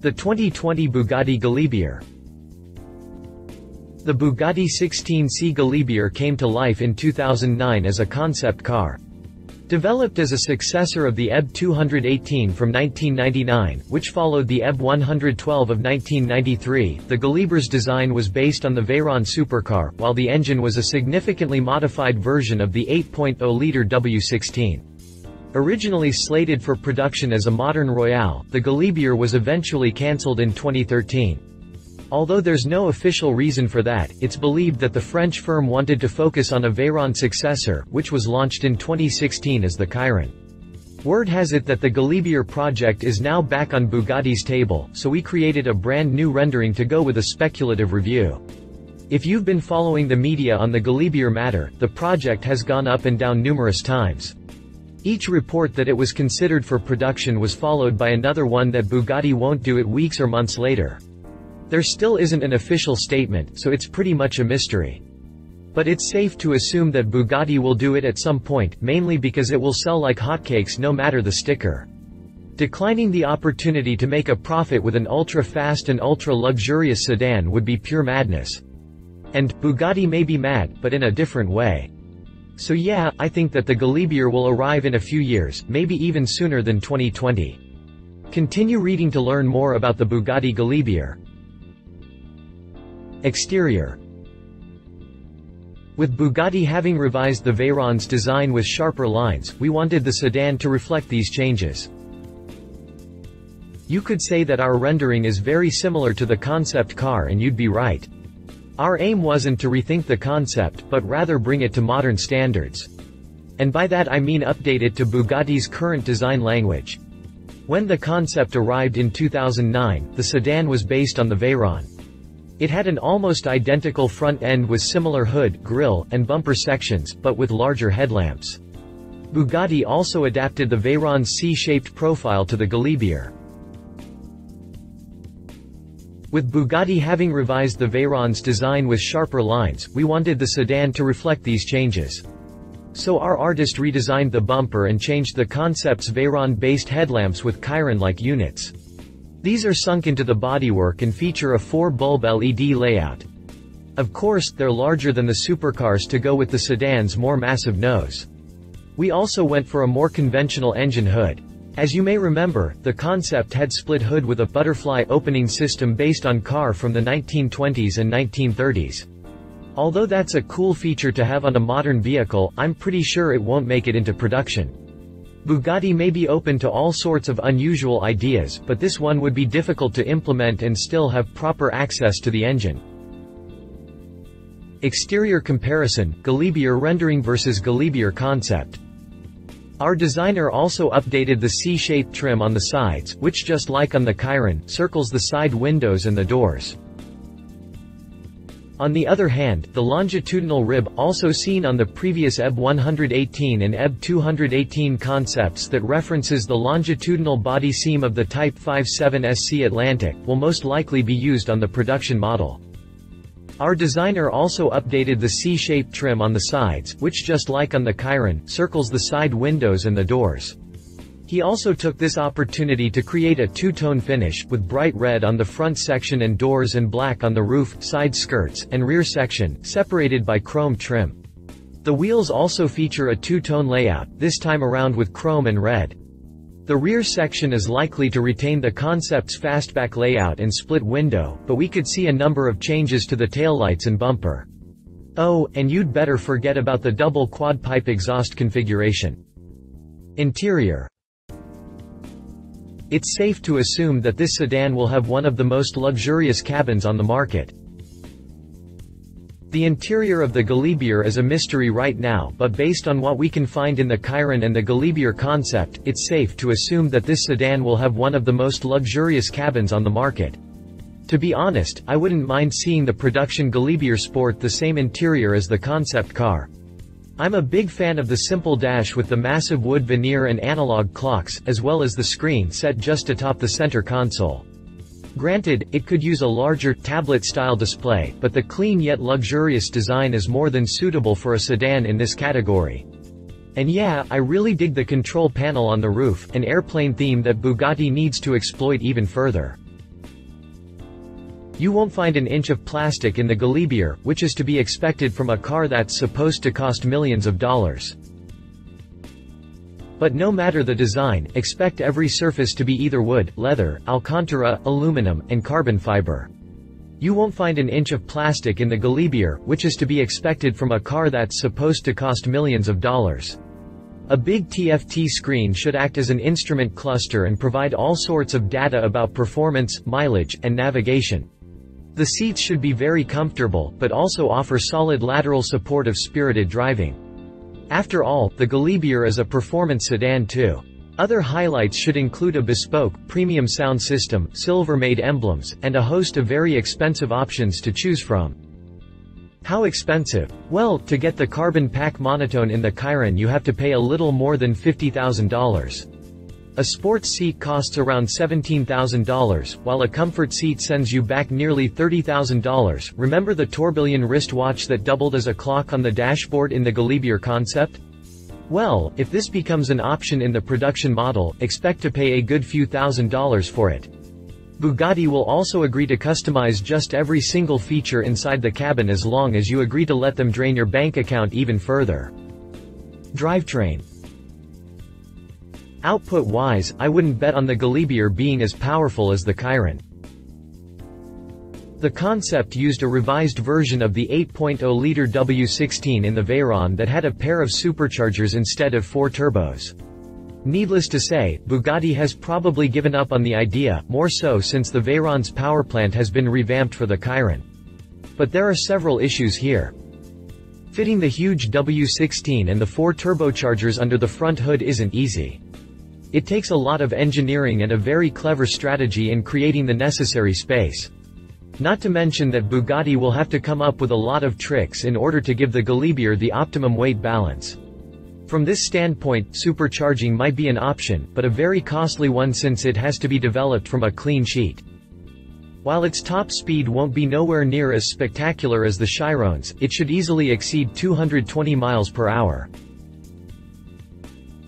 The 2020 Bugatti Galibier. The Bugatti 16C Galibier came to life in 2009 as a concept car. Developed as a successor of the EB 218 from 1999, which followed the EB 112 of 1993, the Galibier's design was based on the Veyron supercar, while the engine was a significantly modified version of the 8.0-liter W16. Originally slated for production as a modern Royale, the Galibier was eventually cancelled in 2013. Although there's no official reason for that, it's believed that the French firm wanted to focus on a Veyron successor, which was launched in 2016 as the Chiron. Word has it that the Galibier project is now back on Bugatti's table, so we created a brand new rendering to go with a speculative review. If you've been following the media on the Galibier matter, the project has gone up and down numerous times. Each report that it was considered for production was followed by another one that Bugatti won't do it weeks or months later. There still isn't an official statement, so it's pretty much a mystery. But it's safe to assume that Bugatti will do it at some point, mainly because it will sell like hotcakes no matter the sticker. Declining the opportunity to make a profit with an ultra-fast and ultra-luxurious sedan would be pure madness. And Bugatti may be mad, but in a different way. So yeah, I think that the Galibier will arrive in a few years, maybe even sooner than 2020. Continue reading to learn more about the Bugatti Galibier. Exterior. With Bugatti having revised the Veyron's design with sharper lines, we wanted the sedan to reflect these changes. You could say that our rendering is very similar to the concept car, and you'd be right. Our aim wasn't to rethink the concept, but rather bring it to modern standards. And by that I mean update it to Bugatti's current design language. When the concept arrived in 2009, the sedan was based on the Veyron. It had an almost identical front end with similar hood, grille, and bumper sections, but with larger headlamps. Bugatti also adapted the Veyron's C-shaped profile to the Galibier. With Bugatti having revised the Veyron's design with sharper lines, we wanted the sedan to reflect these changes. So our artist redesigned the bumper and changed the concept's Veyron-based headlamps with Chiron-like units. These are sunk into the bodywork and feature a 4-bulb LED layout. Of course, they're larger than the supercars to go with the sedan's more massive nose. We also went for a more conventional engine hood. As you may remember, the concept had split hood with a butterfly opening system based on car from the 1920s and 1930s. Although that's a cool feature to have on a modern vehicle, I'm pretty sure it won't make it into production. Bugatti may be open to all sorts of unusual ideas, but this one would be difficult to implement and still have proper access to the engine. Exterior comparison, Galibier rendering versus Galibier concept. Our designer also updated the C-shaped trim on the sides, which just like on the Chiron, circles the side windows and the doors. On the other hand, the longitudinal rib, also seen on the previous EB 118 and EB 218 concepts that references the longitudinal body seam of the Type 57 SC Atlantic, will most likely be used on the production model. Our designer also updated the C-shaped trim on the sides, which just like on the Chiron, circles the side windows and the doors. He also took this opportunity to create a two-tone finish, with bright red on the front section and doors and black on the roof, side skirts, and rear section, separated by chrome trim. The wheels also feature a two-tone layout, this time around with chrome and red. The rear section is likely to retain the concept's fastback layout and split window, but we could see a number of changes to the taillights and bumper. Oh, and you'd better forget about the double quad-pipe exhaust configuration. Interior. It's safe to assume that this sedan will have one of the most luxurious cabins on the market. The interior of the Galibier is a mystery right now, but based on what we can find in the Chiron and the Galibier concept, it's safe to assume that this sedan will have one of the most luxurious cabins on the market. To be honest, I wouldn't mind seeing the production Galibier sport the same interior as the concept car. I'm a big fan of the simple dash with the massive wood veneer and analog clocks, as well as the screen set just atop the center console. Granted, it could use a larger, tablet-style display, but the clean yet luxurious design is more than suitable for a sedan in this category. And yeah, I really dig the control panel on the roof, an airplane theme that Bugatti needs to exploit even further. You won't find an inch of plastic in the Galibier, which is to be expected from a car that's supposed to cost millions of dollars. But no matter the design, expect every surface to be either wood, leather, alcantara, aluminum, and carbon fiber. You won't find an inch of plastic in the Galibier, which is to be expected from a car that's supposed to cost millions of dollars. A big TFT screen should act as an instrument cluster and provide all sorts of data about performance, mileage, and navigation. The seats should be very comfortable, but also offer solid lateral support of spirited driving. After all, the Galibier is a performance sedan too. Other highlights should include a bespoke, premium sound system, silver-made emblems, and a host of very expensive options to choose from. How expensive? Well, to get the carbon pack monotone in the Chiron you have to pay a little more than $50,000. A sports seat costs around $17,000, while a comfort seat sends you back nearly $30,000. Remember the tourbillon wristwatch that doubled as a clock on the dashboard in the Galibier concept? Well, if this becomes an option in the production model, expect to pay a good few $1,000s for it. Bugatti will also agree to customize just every single feature inside the cabin as long as you agree to let them drain your bank account even further. Drivetrain. Output-wise, I wouldn't bet on the Galibier being as powerful as the Chiron. The concept used a revised version of the 8.0-liter W16 in the Veyron that had a pair of superchargers instead of 4 turbos. Needless to say, Bugatti has probably given up on the idea, more so since the Veyron's powerplant has been revamped for the Chiron. But there are several issues here. Fitting the huge W16 and the 4 turbochargers under the front hood isn't easy. It takes a lot of engineering and a very clever strategy in creating the necessary space. Not to mention that Bugatti will have to come up with a lot of tricks in order to give the Galibier the optimum weight balance. From this standpoint, supercharging might be an option, but a very costly one since it has to be developed from a clean sheet. While its top speed won't be nowhere near as spectacular as the Chiron's, it should easily exceed 220 miles per hour.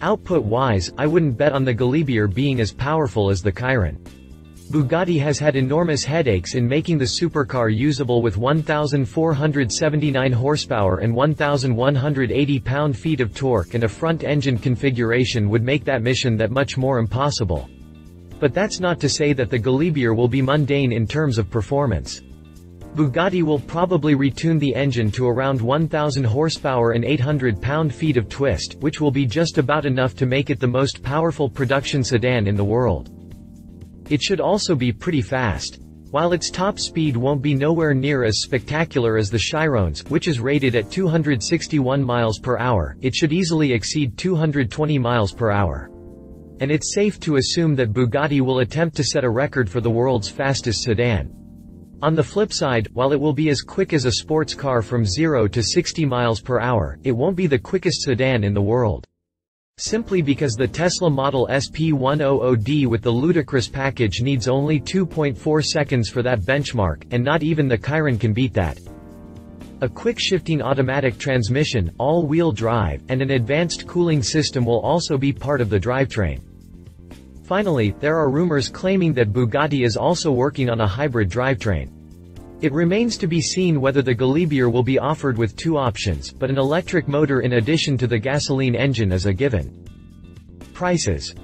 Output-wise, I wouldn't bet on the Galibier being as powerful as the Chiron. Bugatti has had enormous headaches in making the supercar usable with 1,479 horsepower and 1,180 pound-feet of torque, and a front-engine configuration would make that mission that much more impossible. But that's not to say that the Galibier will be mundane in terms of performance. Bugatti will probably retune the engine to around 1,000 horsepower and 800 pound-feet of twist, which will be just about enough to make it the most powerful production sedan in the world. It should also be pretty fast. While its top speed won't be nowhere near as spectacular as the Chiron's, which is rated at 261 miles per hour, it should easily exceed 220 miles per hour. And it's safe to assume that Bugatti will attempt to set a record for the world's fastest sedan. On the flip side, while it will be as quick as a sports car from 0 to 60 miles per hour, it won't be the quickest sedan in the world. Simply because the Tesla Model S P100D with the ludicrous package needs only 2.4 seconds for that benchmark, and not even the Chiron can beat that. A quick-shifting automatic transmission, all-wheel drive, and an advanced cooling system will also be part of the drivetrain. Finally, there are rumors claiming that Bugatti is also working on a hybrid drivetrain. It remains to be seen whether the Galibier will be offered with two options, but an electric motor in addition to the gasoline engine is a given. Prices.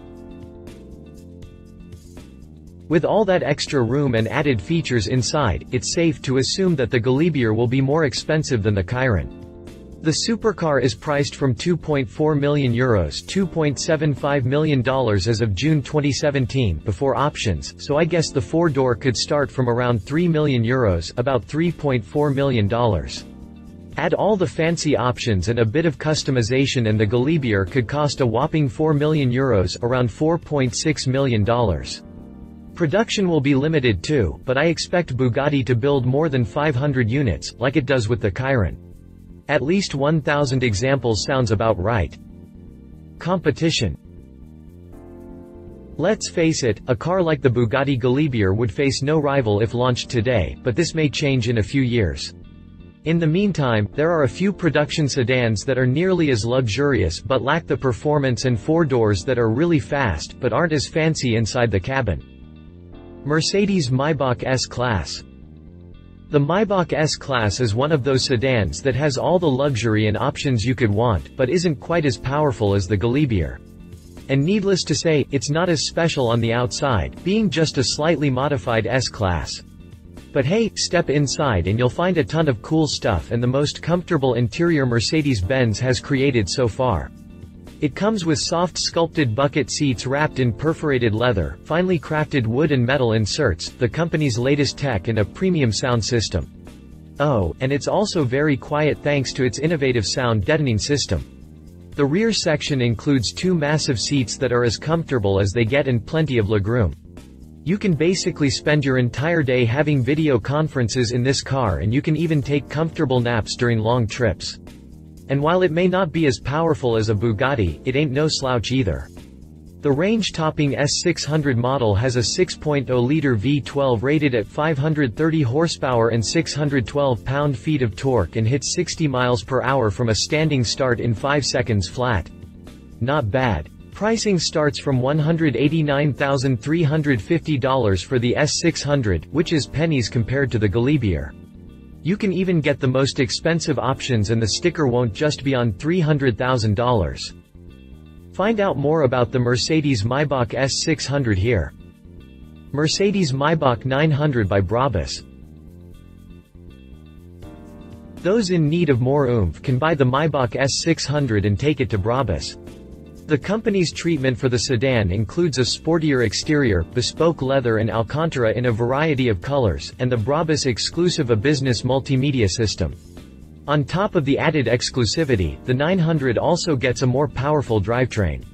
With all that extra room and added features inside, it's safe to assume that the Galibier will be more expensive than the Chiron. The supercar is priced from €2.4 million, $2.75 million as of June 2017, before options, so I guess the four-door could start from around €3 million, about $3.4 million. Add all the fancy options and a bit of customization and the Galibier could cost a whopping €4 million, around $4.6 million. Production will be limited too, but I expect Bugatti to build more than 500 units, like it does with the Chiron. At least 1,000 examples sounds about right. Competition. Let's face it, a car like the Bugatti Galibier would face no rival if launched today, but this may change in a few years. In the meantime, there are a few production sedans that are nearly as luxurious but lack the performance, and four doors that are really fast but aren't as fancy inside the cabin. Mercedes Maybach S-Class. The Maybach S-Class is one of those sedans that has all the luxury and options you could want, but isn't quite as powerful as the Galibier. And needless to say, it's not as special on the outside, being just a slightly modified S-Class. But hey, step inside and you'll find a ton of cool stuff and the most comfortable interior Mercedes-Benz has created so far. It comes with soft sculpted bucket seats wrapped in perforated leather, finely crafted wood and metal inserts, the company's latest tech, and a premium sound system. Oh, and it's also very quiet thanks to its innovative sound deadening system. The rear section includes two massive seats that are as comfortable as they get and plenty of legroom. You can basically spend your entire day having video conferences in this car, and you can even take comfortable naps during long trips. And while it may not be as powerful as a Bugatti, it ain't no slouch either. The range-topping S600 model has a 6.0-liter V12 rated at 530 horsepower and 612 pound-feet of torque and hits 60 miles per hour from a standing start in 5 seconds flat. Not bad. Pricing starts from $189,350 for the S600, which is pennies compared to the Galibier. You can even get the most expensive options and the sticker won't just be on $300,000. Find out more about the Mercedes-Maybach S600 here. Mercedes-Maybach 900 by Brabus. Those in need of more oomph can buy the Maybach S600 and take it to Brabus. The company's treatment for the sedan includes a sportier exterior, bespoke leather and Alcantara in a variety of colors, and the Brabus exclusive A-Business multimedia system. On top of the added exclusivity, the 900 also gets a more powerful drivetrain.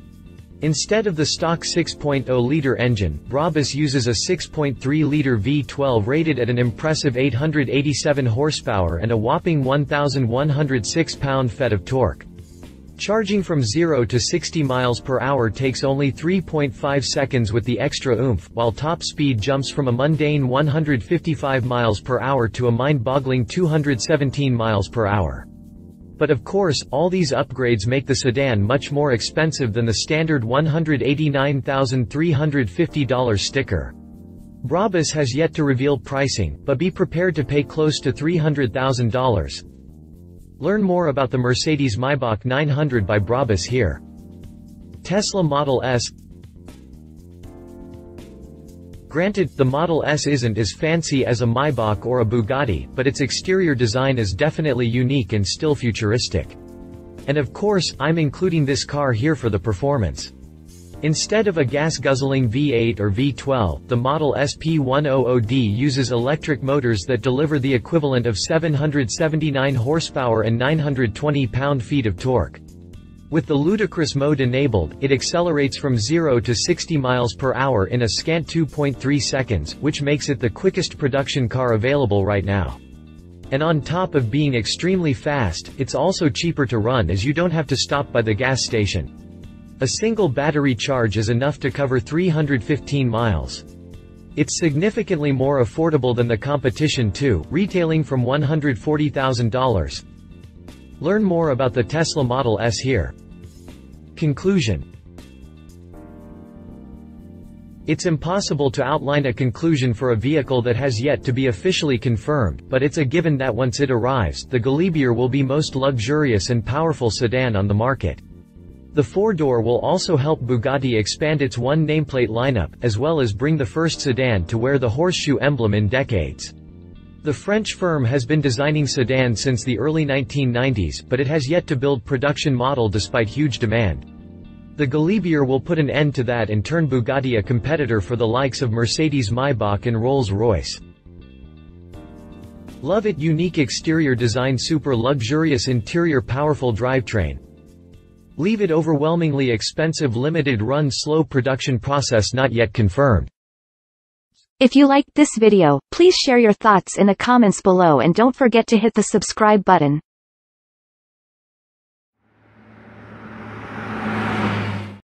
Instead of the stock 6.0-liter engine, Brabus uses a 6.3-liter V12 rated at an impressive 887 horsepower and a whopping 1,106 pound-feet of torque. Charging from 0 to 60 miles per hour takes only 3.5 seconds with the extra oomph, while top speed jumps from a mundane 155 miles per hour to a mind-boggling 217 miles per hour. But of course, all these upgrades make the sedan much more expensive than the standard $189,350 sticker. Brabus has yet to reveal pricing, but be prepared to pay close to $300,000. Learn more about the Mercedes-Maybach 900 by Brabus here. Tesla Model S. Granted, the Model S isn't as fancy as a Maybach or a Bugatti, but its exterior design is definitely unique and still futuristic. And of course, I'm including this car here for the performance. Instead of a gas-guzzling V8 or V12, the Model SP100D uses electric motors that deliver the equivalent of 779 horsepower and 920 pound-feet of torque. With the ludicrous mode enabled, it accelerates from 0 to 60 miles per hour in a scant 2.3 seconds, which makes it the quickest production car available right now. And on top of being extremely fast, it's also cheaper to run as you don't have to stop by the gas station. A single battery charge is enough to cover 315 miles. It's significantly more affordable than the competition too, retailing from $140,000. Learn more about the Tesla Model S here. Conclusion. It's impossible to outline a conclusion for a vehicle that has yet to be officially confirmed, but it's a given that once it arrives, the Galibier will be most luxurious and powerful sedan on the market. The four-door will also help Bugatti expand its one nameplate lineup, as well as bring the first sedan to wear the horseshoe emblem in decades. The French firm has been designing sedans since the early 1990s, but it has yet to build production model despite huge demand. The Galibier will put an end to that and turn Bugatti a competitor for the likes of Mercedes-Maybach and Rolls-Royce. Love it, unique exterior design, super luxurious interior, powerful drivetrain. Leave it, overwhelmingly expensive, limited run, slow production process, not yet confirmed. If you liked this video, please share your thoughts in the comments below and don't forget to hit the subscribe button.